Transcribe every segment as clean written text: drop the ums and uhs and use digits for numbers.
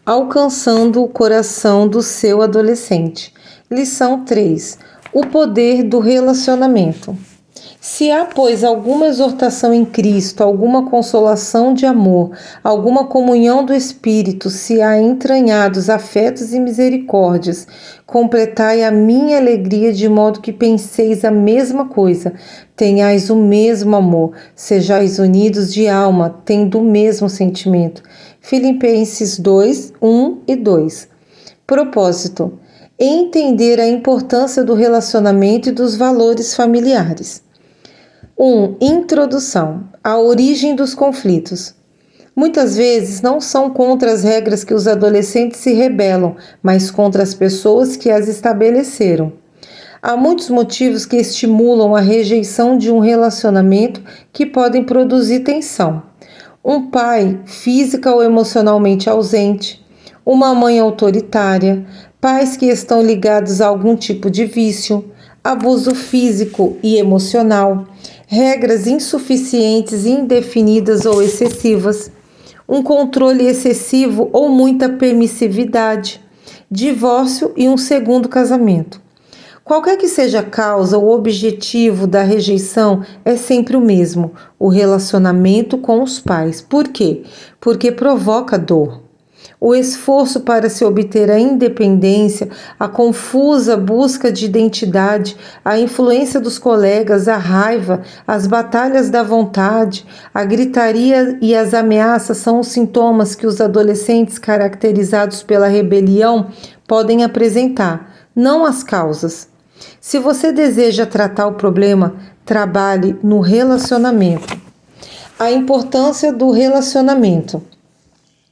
Alcançando o coração do seu adolescente. Lição 3. O poder do relacionamento. Se há, pois, alguma exortação em Cristo, alguma consolação de amor, alguma comunhão do Espírito, se há entranhados afetos e misericórdias, completai a minha alegria de modo que penseis a mesma coisa, tenhais o mesmo amor, sejais unidos de alma, tendo o mesmo sentimento. Filipenses 2, 1 e 2. Propósito: entender a importância do relacionamento e dos valores familiares. 1. Introdução. A origem dos conflitos. Muitas vezes não são contra as regras que os adolescentes se rebelam, mas contra as pessoas que as estabeleceram. Há muitos motivos que estimulam a rejeição de um relacionamento que podem produzir tensão. Um pai física ou emocionalmente ausente, uma mãe autoritária, pais que estão ligados a algum tipo de vício, abuso físico e emocional, regras insuficientes, indefinidas ou excessivas, um controle excessivo ou muita permissividade, divórcio e um segundo casamento. Qualquer que seja a causa, o objetivo da rejeição é sempre o mesmo: o relacionamento com os pais. Por quê? Porque provoca dor. O esforço para se obter a independência, a confusa busca de identidade, a influência dos colegas, a raiva, as batalhas da vontade, a gritaria e as ameaças são os sintomas que os adolescentes caracterizados pela rebelião podem apresentar, não as causas. Se você deseja tratar o problema, trabalhe no relacionamento. A importância do relacionamento.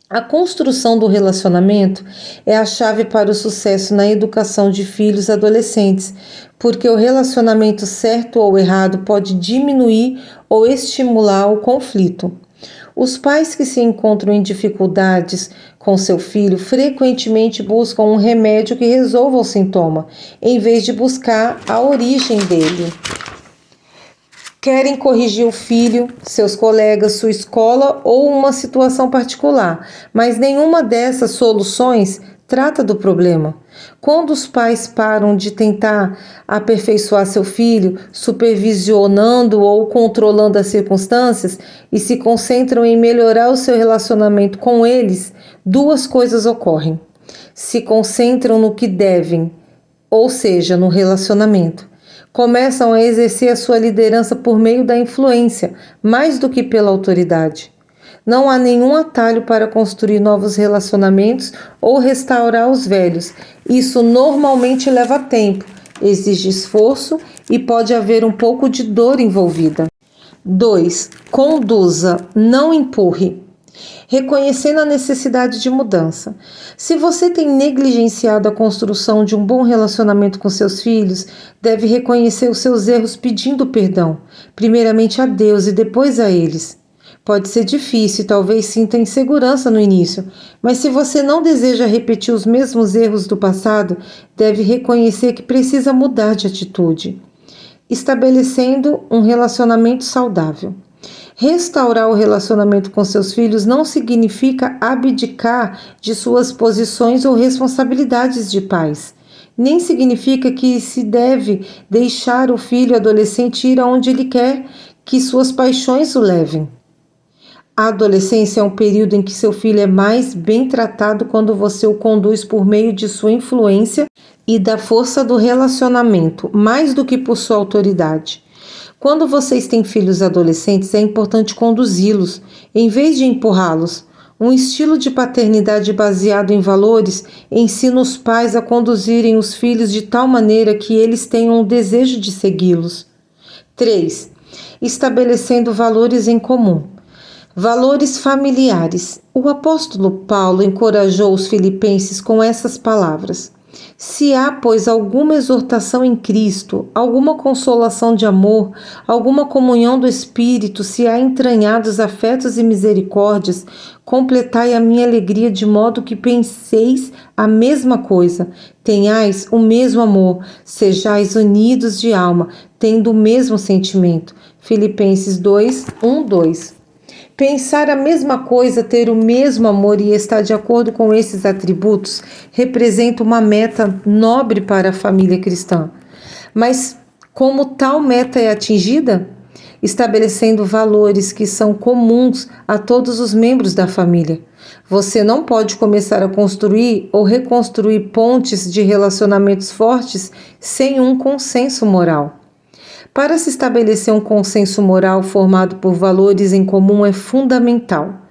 A construção do relacionamento é a chave para o sucesso na educação de filhos adolescentes, porque o relacionamento certo ou errado pode diminuir ou estimular o conflito. Os pais que se encontram em dificuldades com seu filho frequentemente buscam um remédio que resolva o sintoma, em vez de buscar a origem dele. Querem corrigir o filho, seus colegas, sua escola ou uma situação particular, mas nenhuma dessas soluções trata do problema. Quando os pais param de tentar aperfeiçoar seu filho, supervisionando ou controlando as circunstâncias, e se concentram em melhorar o seu relacionamento com eles, duas coisas ocorrem. Se concentram no que devem, ou seja, no relacionamento. Começam a exercer a sua liderança por meio da influência, mais do que pela autoridade. Não há nenhum atalho para construir novos relacionamentos ou restaurar os velhos. Isso normalmente leva tempo, exige esforço e pode haver um pouco de dor envolvida. 2. Conduza, não empurre. Reconhecendo a necessidade de mudança. Se você tem negligenciado a construção de um bom relacionamento com seus filhos, deve reconhecer os seus erros pedindo perdão, primeiramente a Deus e depois a eles. Pode ser difícil e talvez sinta insegurança no início, mas se você não deseja repetir os mesmos erros do passado, deve reconhecer que precisa mudar de atitude. Estabelecendo um relacionamento saudável. Restaurar o relacionamento com seus filhos não significa abdicar de suas posições ou responsabilidades de pais. Nem significa que se deve deixar o filho adolescente ir aonde ele quer que suas paixões o levem. A adolescência é um período em que seu filho é mais bem tratado quando você o conduz por meio de sua influência e da força do relacionamento, mais do que por sua autoridade. Quando vocês têm filhos adolescentes, é importante conduzi-los, em vez de empurrá-los. Um estilo de paternidade baseado em valores ensina os pais a conduzirem os filhos de tal maneira que eles tenham o desejo de segui-los. 3. Estabelecendo valores em comum. Valores familiares. O apóstolo Paulo encorajou os filipenses com essas palavras: se há, pois, alguma exortação em Cristo, alguma consolação de amor, alguma comunhão do Espírito, se há entranhados afetos e misericórdias, completai a minha alegria de modo que penseis a mesma coisa, tenhais o mesmo amor, sejais unidos de alma, tendo o mesmo sentimento. Filipenses 2, 1, 2. Pensar a mesma coisa, ter o mesmo amor e estar de acordo com esses atributos representa uma meta nobre para a família cristã. Mas como tal meta é atingida? Estabelecendo valores que são comuns a todos os membros da família. Você não pode começar a construir ou reconstruir pontes de relacionamentos fortes sem um consenso moral. Para se estabelecer um consenso moral formado por valores em comum é fundamental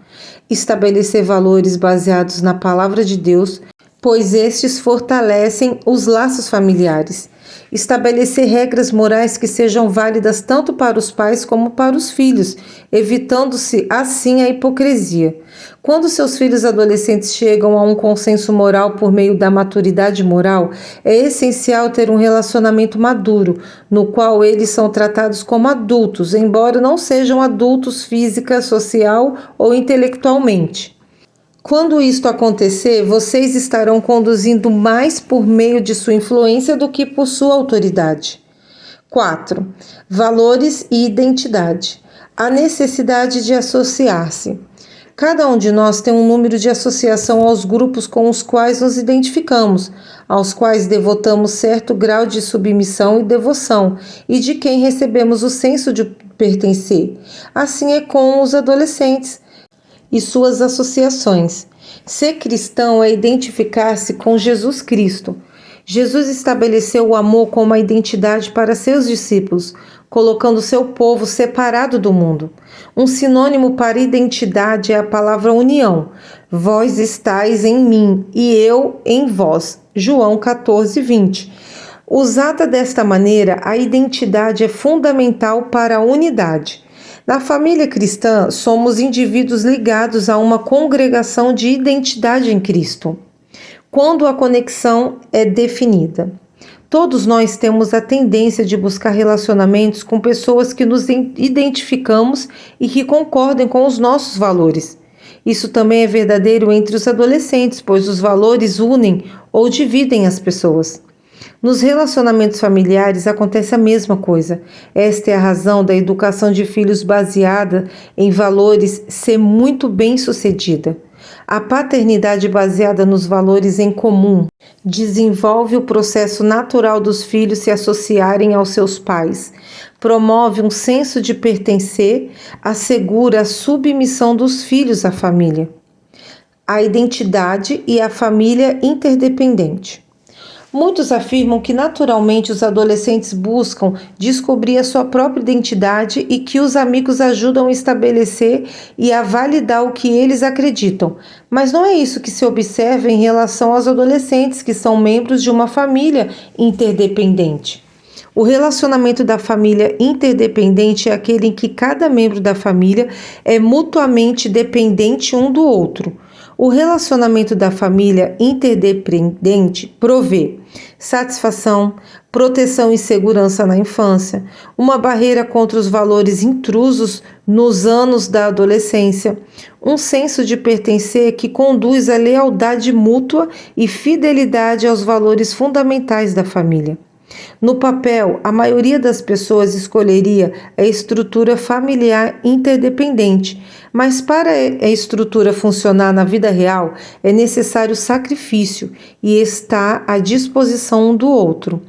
estabelecer valores baseados na palavra de Deus, pois estes fortalecem os laços familiares. Estabelecer regras morais que sejam válidas tanto para os pais como para os filhos, evitando-se assim a hipocrisia. Quando seus filhos adolescentes chegam a um consenso moral por meio da maturidade moral, é essencial ter um relacionamento maduro, no qual eles são tratados como adultos, embora não sejam adultos física, social ou intelectualmente. Quando isto acontecer, vocês estarão conduzindo mais por meio de sua influência do que por sua autoridade. 4. Valores e identidade. A necessidade de associar-se. Cada um de nós tem um número de associação aos grupos com os quais nos identificamos, aos quais devotamos certo grau de submissão e devoção, e de quem recebemos o senso de pertencer. Assim é com os adolescentes e suas associações. Ser cristão é identificar-se com Jesus Cristo. Jesus estabeleceu o amor como uma identidade para seus discípulos, colocando seu povo separado do mundo. Um sinônimo para identidade é a palavra união. Vós estáis em mim e eu em vós. João 14:20. Usada desta maneira, a identidade é fundamental para a unidade. Na família cristã, somos indivíduos ligados a uma congregação de identidade em Cristo, quando a conexão é definida. Todos nós temos a tendência de buscar relacionamentos com pessoas que nos identificamos e que concordem com os nossos valores. Isso também é verdadeiro entre os adolescentes, pois os valores unem ou dividem as pessoas. Nos relacionamentos familiares acontece a mesma coisa. Esta é a razão da educação de filhos baseada em valores ser muito bem-sucedida. A paternidade baseada nos valores em comum desenvolve o processo natural dos filhos se associarem aos seus pais, promove um senso de pertencer, assegura a submissão dos filhos à família. A identidade e a família interdependente. Muitos afirmam que naturalmente os adolescentes buscam descobrir a sua própria identidade e que os amigos ajudam a estabelecer e a validar o que eles acreditam. Mas não é isso que se observa em relação aos adolescentes que são membros de uma família interdependente. O relacionamento da família interdependente é aquele em que cada membro da família é mutuamente dependente um do outro. O relacionamento da família interdependente provê satisfação, proteção e segurança na infância, uma barreira contra os valores intrusos nos anos da adolescência, um senso de pertencer que conduz à lealdade mútua e fidelidade aos valores fundamentais da família. No papel, a maioria das pessoas escolheria a estrutura familiar interdependente, mas para a estrutura funcionar na vida real é necessário sacrifício e estar à disposição um do outro.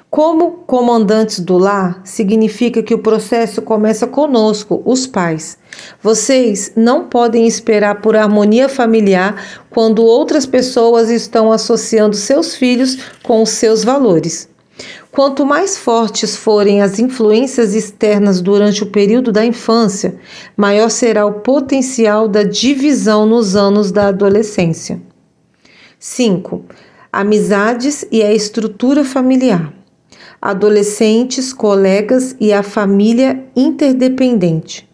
Como comandantes do lar, significa que o processo começa conosco, os pais. Vocês não podem esperar por harmonia familiar quando outras pessoas estão associando seus filhos com os seus valores. Quanto mais fortes forem as influências externas durante o período da infância, maior será o potencial da divisão nos anos da adolescência. 5. Amizades e a estrutura familiar. Adolescentes, colegas e a família interdependente.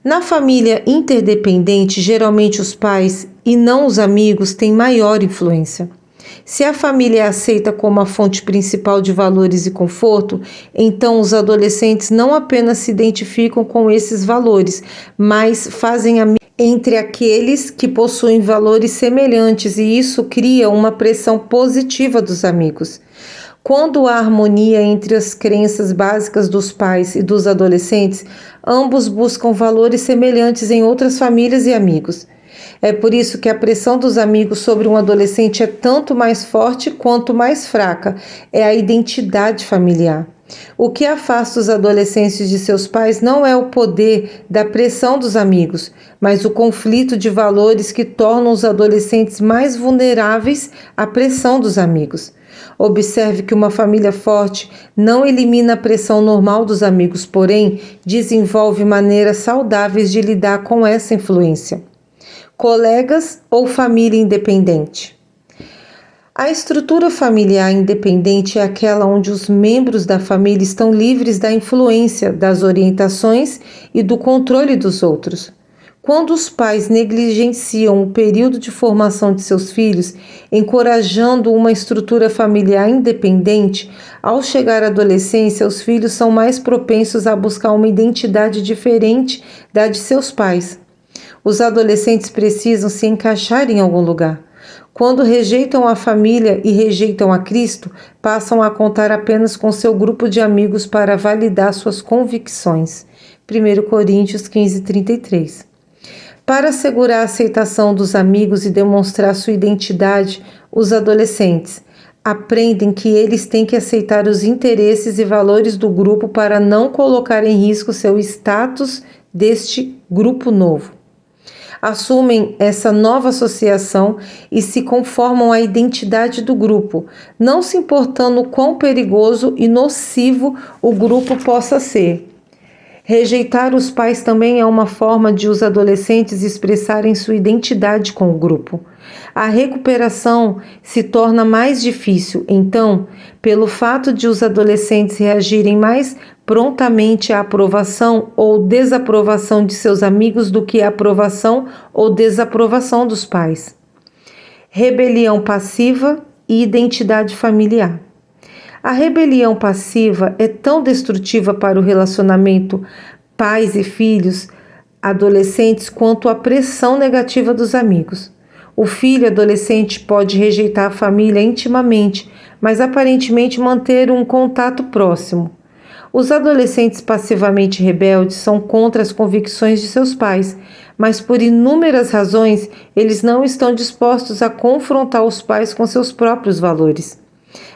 Na família interdependente, geralmente os pais e não os amigos têm maior influência. Se a família é aceita como a fonte principal de valores e conforto, então os adolescentes não apenas se identificam com esses valores, mas fazem amizade entre aqueles que possuem valores semelhantes e isso cria uma pressão positiva dos amigos. Quando há harmonia entre as crenças básicas dos pais e dos adolescentes, ambos buscam valores semelhantes em outras famílias e amigos. É por isso que a pressão dos amigos sobre um adolescente é tanto mais forte quanto mais fraca. É a identidade familiar. O que afasta os adolescentes de seus pais não é o poder da pressão dos amigos, mas o conflito de valores que tornam os adolescentes mais vulneráveis à pressão dos amigos. Observe que uma família forte não elimina a pressão normal dos amigos, porém desenvolve maneiras saudáveis de lidar com essa influência. Colegas ou família independente? A estrutura familiar independente é aquela onde os membros da família estão livres da influência, das orientações e do controle dos outros. Quando os pais negligenciam o período de formação de seus filhos, encorajando uma estrutura familiar independente, ao chegar à adolescência, os filhos são mais propensos a buscar uma identidade diferente da de seus pais. Os adolescentes precisam se encaixar em algum lugar. Quando rejeitam a família e rejeitam a Cristo, passam a contar apenas com seu grupo de amigos para validar suas convicções. 1 Coríntios 15:33. Para assegurar a aceitação dos amigos e demonstrar sua identidade, os adolescentes aprendem que eles têm que aceitar os interesses e valores do grupo para não colocar em risco seu status deste grupo novo. Assumem essa nova associação e se conformam à identidade do grupo, não se importando quão perigoso e nocivo o grupo possa ser. Rejeitar os pais também é uma forma de os adolescentes expressarem sua identidade com o grupo. A recuperação se torna mais difícil, então, pelo fato de os adolescentes reagirem mais prontamente à aprovação ou desaprovação de seus amigos do que à aprovação ou desaprovação dos pais. Rebelião passiva e identidade familiar. A rebelião passiva é tão destrutiva para o relacionamento pais e filhos, adolescentes, quanto a pressão negativa dos amigos. O filho adolescente pode rejeitar a família intimamente, mas aparentemente manter um contato próximo. Os adolescentes passivamente rebeldes são contra as convicções de seus pais, mas por inúmeras razões eles não estão dispostos a confrontar os pais com seus próprios valores.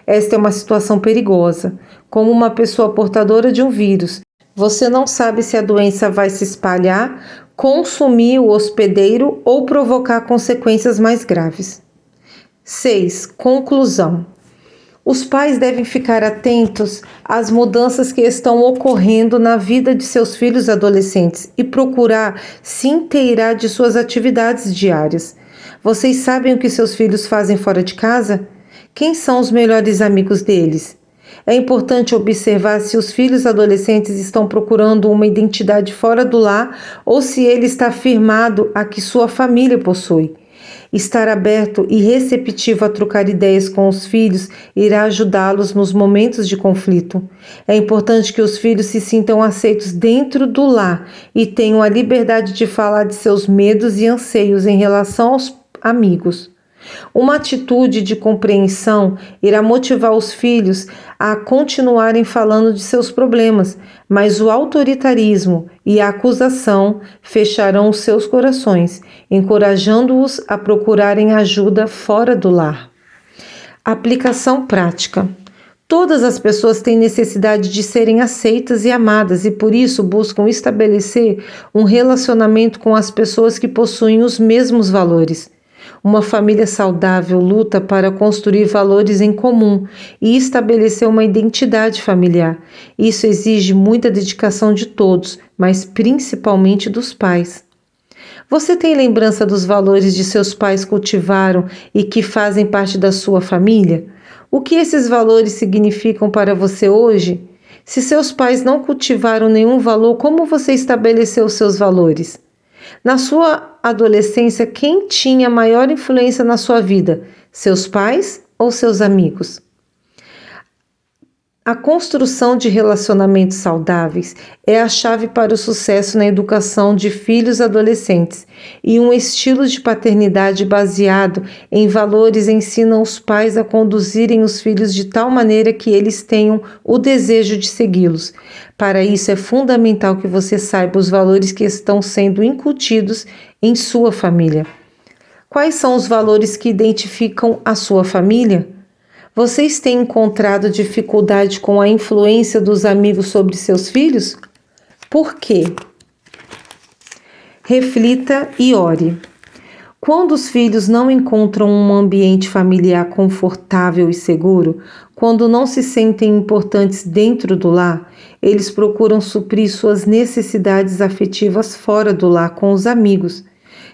Esta é uma situação perigosa, como uma pessoa portadora de um vírus. Você não sabe se a doença vai se espalhar, consumir o hospedeiro ou provocar consequências mais graves. 6. Conclusão. Os pais devem ficar atentos às mudanças que estão ocorrendo na vida de seus filhos adolescentes e procurar se inteirar de suas atividades diárias. Vocês sabem o que seus filhos fazem fora de casa? Quem são os melhores amigos deles? É importante observar se os filhos adolescentes estão procurando uma identidade fora do lar ou se ele está firmado a que sua família possui. Estar aberto e receptivo a trocar ideias com os filhos irá ajudá-los nos momentos de conflito. É importante que os filhos se sintam aceitos dentro do lar e tenham a liberdade de falar de seus medos e anseios em relação aos amigos. Uma atitude de compreensão irá motivar os filhos a continuarem falando de seus problemas, mas o autoritarismo e a acusação fecharão os seus corações, encorajando-os a procurarem ajuda fora do lar. Aplicação prática. Todas as pessoas têm necessidade de serem aceitas e amadas e por isso buscam estabelecer um relacionamento com as pessoas que possuem os mesmos valores. Uma família saudável luta para construir valores em comum e estabelecer uma identidade familiar. Isso exige muita dedicação de todos, mas principalmente dos pais. Você tem lembrança dos valores de seus pais cultivaram e que fazem parte da sua família? O que esses valores significam para você hoje? Se seus pais não cultivaram nenhum valor, como você estabeleceu seus valores? Na sua adolescência, quem tinha maior influência na sua vida? Seus pais ou seus amigos? A construção de relacionamentos saudáveis é a chave para o sucesso na educação de filhos e adolescentes, e um estilo de paternidade baseado em valores ensina os pais a conduzirem os filhos de tal maneira que eles tenham o desejo de segui-los. Para isso, é fundamental que você saiba os valores que estão sendo incutidos em sua família. Quais são os valores que identificam a sua família? Vocês têm encontrado dificuldade com a influência dos amigos sobre seus filhos? Por quê? Reflita e ore. Quando os filhos não encontram um ambiente familiar confortável e seguro, quando não se sentem importantes dentro do lar, eles procuram suprir suas necessidades afetivas fora do lar com os amigos.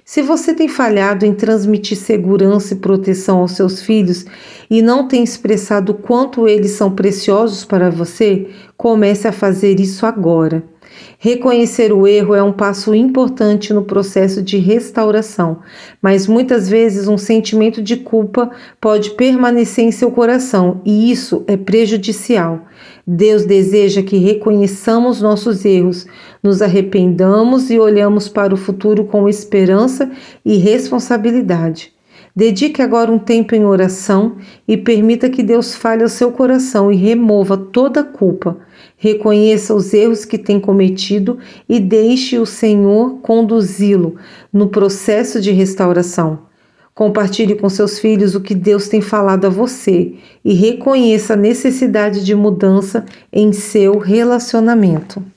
Se você tem falhado em transmitir segurança e proteção aos seus filhos e não tem expressado o quanto eles são preciosos para você, comece a fazer isso agora. Reconhecer o erro é um passo importante no processo de restauração, mas muitas vezes um sentimento de culpa pode permanecer em seu coração e isso é prejudicial. Deus deseja que reconheçamos nossos erros, nos arrependamos e olhamos para o futuro com esperança e responsabilidade. Dedique agora um tempo em oração e permita que Deus fale ao seu coração e remova toda a culpa. Reconheça os erros que tem cometido e deixe o Senhor conduzi-lo no processo de restauração. Compartilhe com seus filhos o que Deus tem falado a você e reconheça a necessidade de mudança em seu relacionamento.